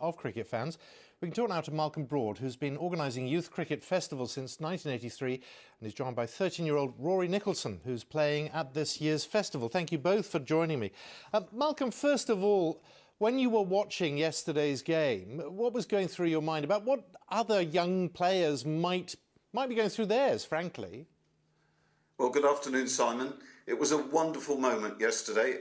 of cricket fans. We can talk now to Malcolm Broad, who's been organising Youth Cricket Festival since 1983 and is joined by 13-year-old Rory Nicholson, who's playing at this year's festival. Thank you both for joining me. Malcolm, first of all, when you were watching yesterday's game, what was going through your mind about what other young players might be going through theirs, frankly? Well, good afternoon, Simon. It was a wonderful moment yesterday.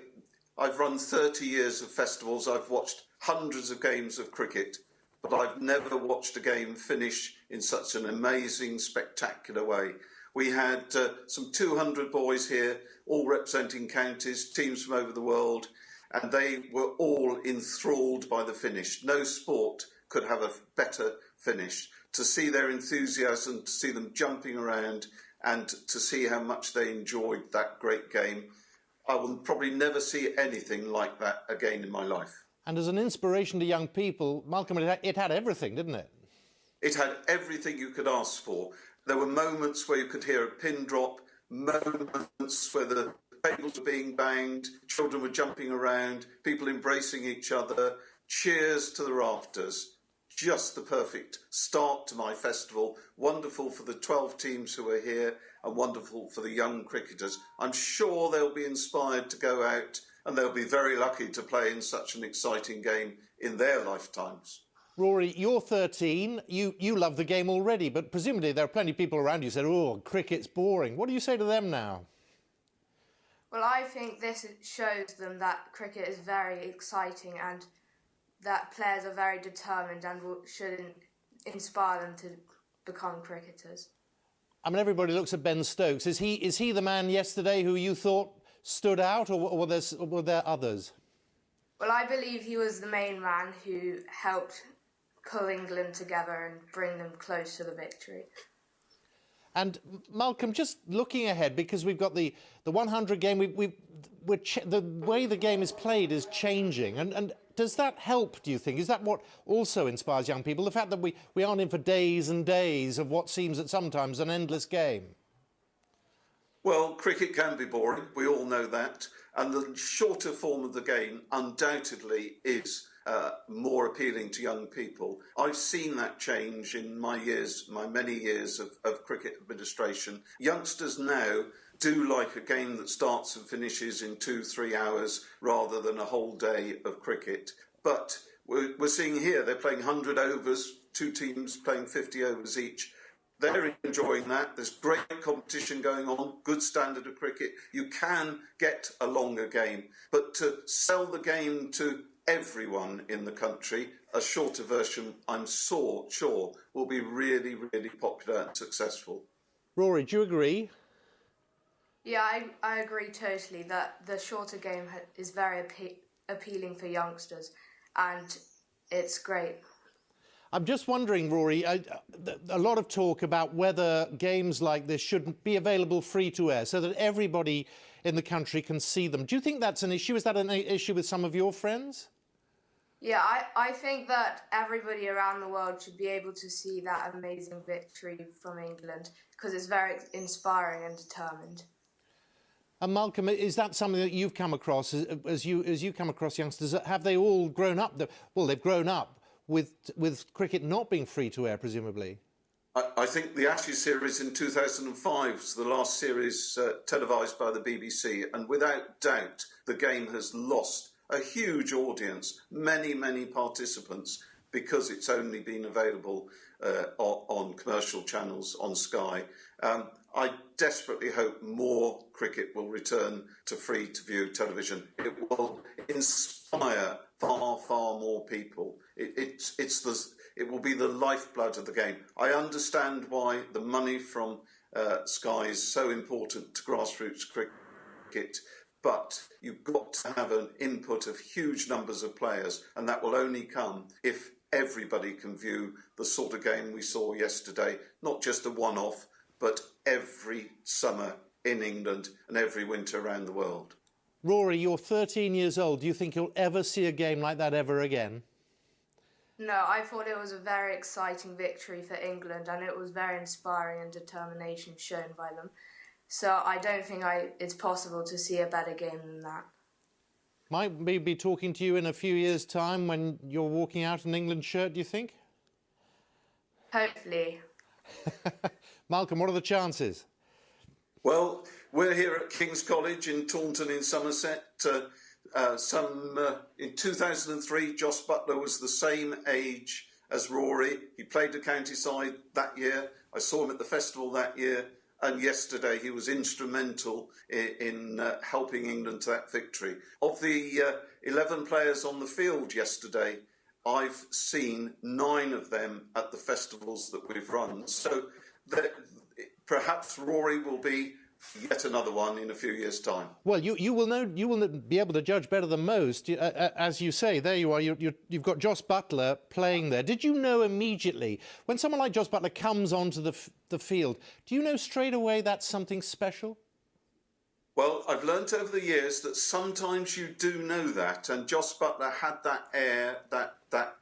I've run 30 years of festivals. I've watched hundreds of games of cricket, but I've never watched a game finish in such an amazing, spectacular way. We had some 200 boys here, all representing counties, teams from over the world, and they were all enthralled by the finish. No sport could have a better finish. To see their enthusiasm, to see them jumping around, and to see how much they enjoyed that great game. I will probably never see anything like that again in my life. And as an inspiration to young people, Malcolm, it had everything, didn't it? It had everything you could ask for. There were moments where you could hear a pin drop, moments where the tables were being banged, children were jumping around, people embracing each other, cheers to the rafters. Just the perfect start to my festival. Wonderful for the 12 teams who are here and wonderful for the young cricketers. I'm sure they'll be inspired to go out and they'll be very lucky to play in such an exciting game in their lifetimes. Rory, you're 13. You love the game already, but presumably there are plenty of people around you who said, oh, cricket's boring. What do you say to them now? Well, I think this shows them that cricket is very exciting and that players are very determined and should inspire them to become cricketers. I mean, everybody looks at Ben Stokes. Is he the man yesterday who you thought stood out, or were there others? Well, I believe he was the main man who helped pull England together and bring them close to the victory. And Malcolm, just looking ahead, because we've got the 100 game, the way the game is played is changing. And does that help, do you think? Is that what also inspires young people? The fact that we aren't in for days and days of what seems at sometimes an endless game? Well, cricket can be boring. We all know that. And the shorter form of the game undoubtedly is more appealing to young people. I've seen that change in my many years of cricket administration. Youngsters now do like a game that starts and finishes in 2-3 hours rather than a whole day of cricket. But we're seeing here they're playing 100 overs, two teams playing 50 overs each. They're enjoying that. There's great competition going on, good standard of cricket. You can get a longer game, but to sell the game to everyone in the country, a shorter version, I'm sure, will be really, really popular and successful. Rory, do you agree? Yeah, I agree totally that the shorter game is very appealing for youngsters, and it's great. I'm just wondering, Rory, a lot of talk about whether games like this should be available free to air so that everybody in the country can see them. Do you think that's an issue? Is that an issue with some of your friends? Yeah, I think that everybody around the world should be able to see that amazing victory from England because it's very inspiring and determined. And Malcolm, is that something that you've come across as you come across youngsters? Have they all grown up? Well, they've grown up with cricket not being free to air, presumably. I think the Ashes series in 2005 was the last series televised by the BBC, and without doubt, the game has lost a huge audience, many participants, because it's only been available on commercial channels on Sky. I desperately hope more cricket will return to free-to-view television. It will inspire far more people. It will be the lifeblood of the game. I understand why the money from Sky is so important to grassroots cricket, but you've got to have an input of huge numbers of players, and that will only come if everybody can view the sort of game we saw yesterday, not just a one-off, but every summer in England and every winter around the world. Rory, you're 13 years old. Do you think you'll ever see a game like that ever again? No, I thought it was a very exciting victory for England and it was very inspiring and determination shown by them. So I don't think it's possible to see a better game than that. Might we be talking to you in a few years' time when you're walking out in an England shirt, do you think? Hopefully. Malcolm, what are the chances? Well, we're here at King's College in Taunton in Somerset. In 2003, Jos Butler was the same age as Rory. He played the county side that year. I saw him at the festival that year. And yesterday he was instrumental in helping England to that victory. Of the 11 players on the field yesterday, I've seen 9 of them at the festivals that we've run. So perhaps Rory will be yet another one in a few years' time. Well, you will be able to judge better than most. As you say, there you are. You've got Jos Butler playing there. Did you know immediately when someone like Jos Butler comes onto the field? Do you know straight away that's something special? Well, I've learnt over the years that sometimes you do know that, and Jos Butler had that air, that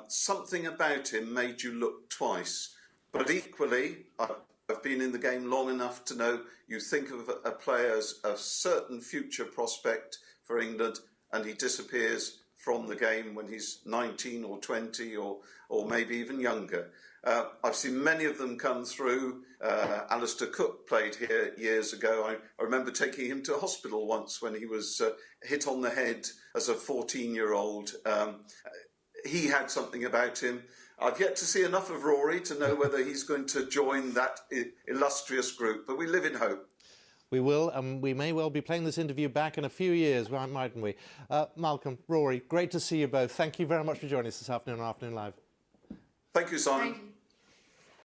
something about him made you look twice. But equally, I've been in the game long enough to know you think of a player as a certain future prospect for England, and he disappears from the game when he's 19 or 20 or maybe even younger. I've seen many of them come through. Alistair Cook played here years ago. I remember taking him to hospital once when he was hit on the head as a 14-year-old. He had something about him. I've yet to see enough of Rory to know whether he's going to join that illustrious group, but we live in hope. We will, and we may well be playing this interview back in a few years, mightn't we? Malcolm, Rory, great to see you both. Thank you very much for joining us this afternoon on Afternoon Live. Thank you, Simon. Thank you.